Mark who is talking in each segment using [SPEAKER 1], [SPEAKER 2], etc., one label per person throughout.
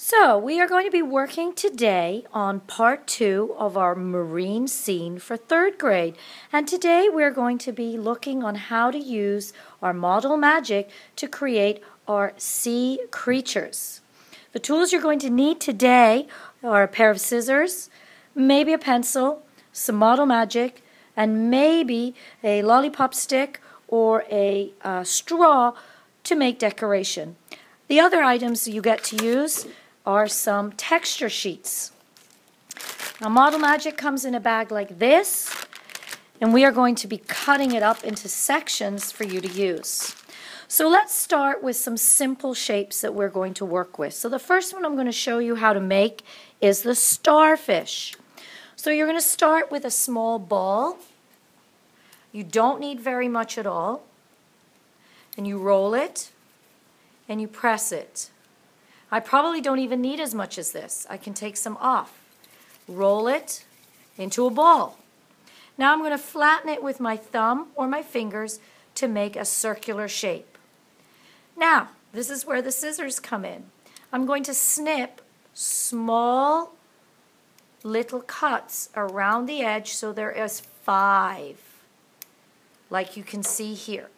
[SPEAKER 1] So we are going to be working today on part 2 of our marine scene for 3rd grade. And today we're going to be looking on how to use our model magic to create our sea creatures. The tools you're going to need today are a pair of scissors, maybe a pencil, some model magic, and maybe a lollipop stick or a straw to make decoration. The other items you get to use are some texture sheets. Now, model magic comes in a bag like this, and we are going to be cutting it up into sections for you to use. So let's start with some simple shapes that we're going to work with. So the first one I'm going to show you how to make is the starfish. So you're going to start with a small ball. You don't need very much at all. And you roll it, and you press it. I probably don't even need as much as this. I can take some off. Roll it into a ball. Now I'm going to flatten it with my thumb or my fingers to make a circular shape. Now, this is where the scissors come in. I'm going to snip small little cuts around the edge so there is 5, like you can see here.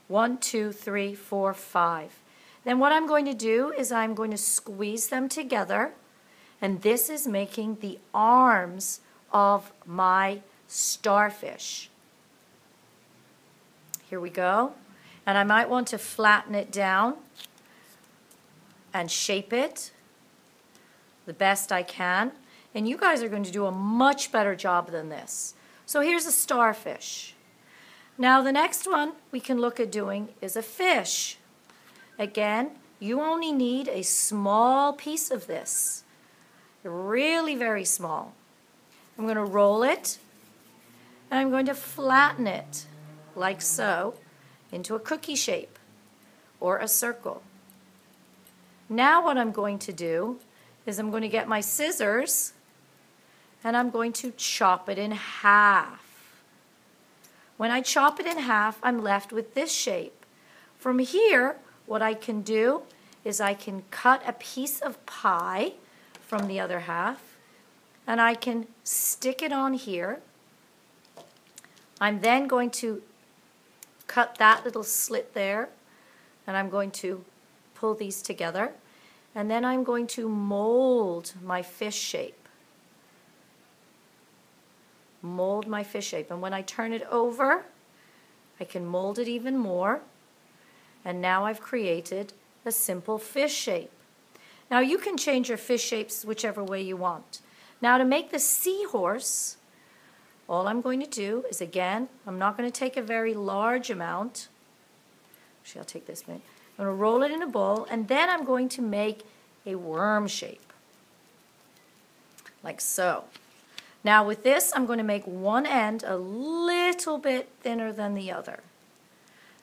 [SPEAKER 1] 1, 2, 3, 4, 5. Then what I'm going to do is I'm going to squeeze them together, and this is making the arms of my starfish. Here we go. And I might want to flatten it down and shape it the best I can. And you guys are going to do a much better job than this. So here's a starfish. Now the next one we can look at doing is a fish. Again, you only need a small piece of this, really very small. I'm going to roll it, and I'm going to flatten it, like so, into a cookie shape or a circle. Now what I'm going to do is I'm going to get my scissors, and I'm going to chop it in half. When I chop it in half, I'm left with this shape. From here, what I can do is I can cut a piece of pie from the other half, and I can stick it on here. I'm then going to cut that little slit there, and I'm going to pull these together, and then I'm going to mold my fish shape. Mold my fish shape, and when I turn it over, I can mold it even more. And now I've created a simple fish shape. Now you can change your fish shapes whichever way you want. Now to make the seahorse, all I'm going to do is, again, I'm not going to take a very large amount. Actually, I'll take this bit. I'm going to roll it in a bowl, and then I'm going to make a worm shape, like so. Now with this, I'm going to make one end a little bit thinner than the other,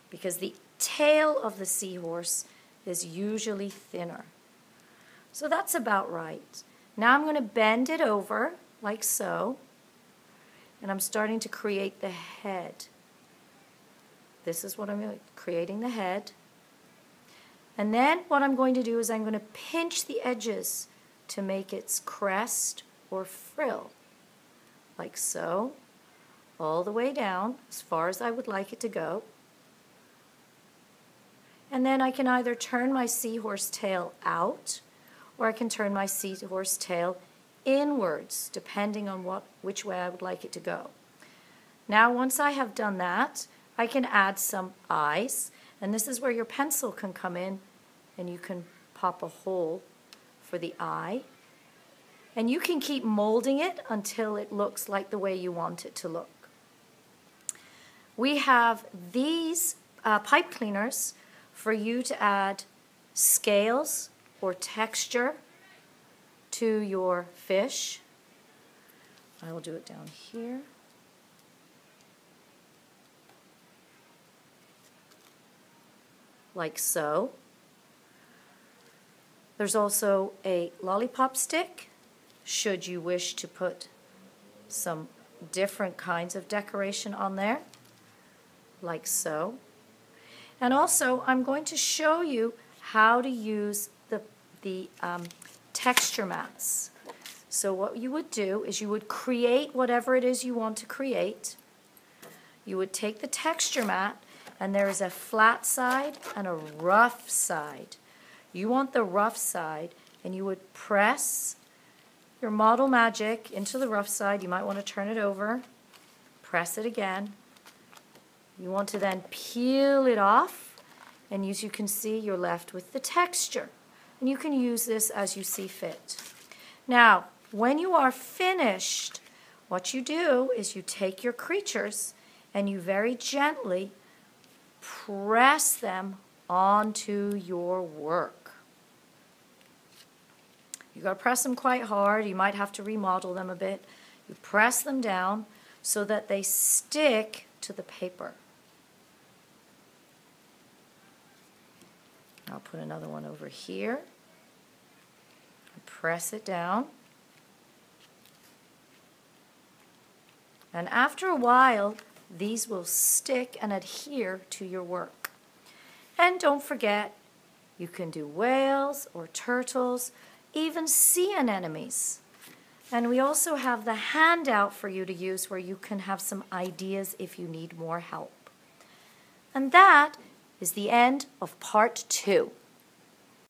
[SPEAKER 1] because the tail of the seahorse is usually thinner. So that's about right. Now I'm going to bend it over like so, and I'm starting to create the head. This is what I'm doing, creating the head. And then what I'm going to do is I'm going to pinch the edges to make its crest or frill, like so, all the way down as far as I would like it to go. And then I can either turn my seahorse tail out, or I can turn my seahorse tail inwards, depending on which way I would like it to go. Now once I have done that, I can add some eyes, and this is where your pencil can come in, and you can pop a hole for the eye. And you can keep molding it until it looks like the way you want it to look. We have these pipe cleaners for you to add scales or texture to your fish. I will do it down here. Like so. There's also a lollipop stick, should you wish to put some different kinds of decoration on there, like so. And also, I'm going to show you how to use the texture mats. So what you would do is you would create whatever it is you want to create. You would take the texture mat, and there is a flat side and a rough side. You want the rough side, and you would press your Model Magic into the rough side. You might want to turn it over, press it again. You want to then peel it off, and as you can see, you're left with the texture. And you can use this as you see fit. Now, when you are finished, what you do is you take your creatures and you very gently press them onto your work. You got to press them quite hard. You might have to remodel them a bit. You press them down so that they stick to the paper. I'll put another one over here. Press it down. And after a while, these will stick and adhere to your work. And don't forget, you can do whales or turtles, even sea anemones. And we also have the handout for you to use where you can have some ideas if you need more help. And that is the end of part 2.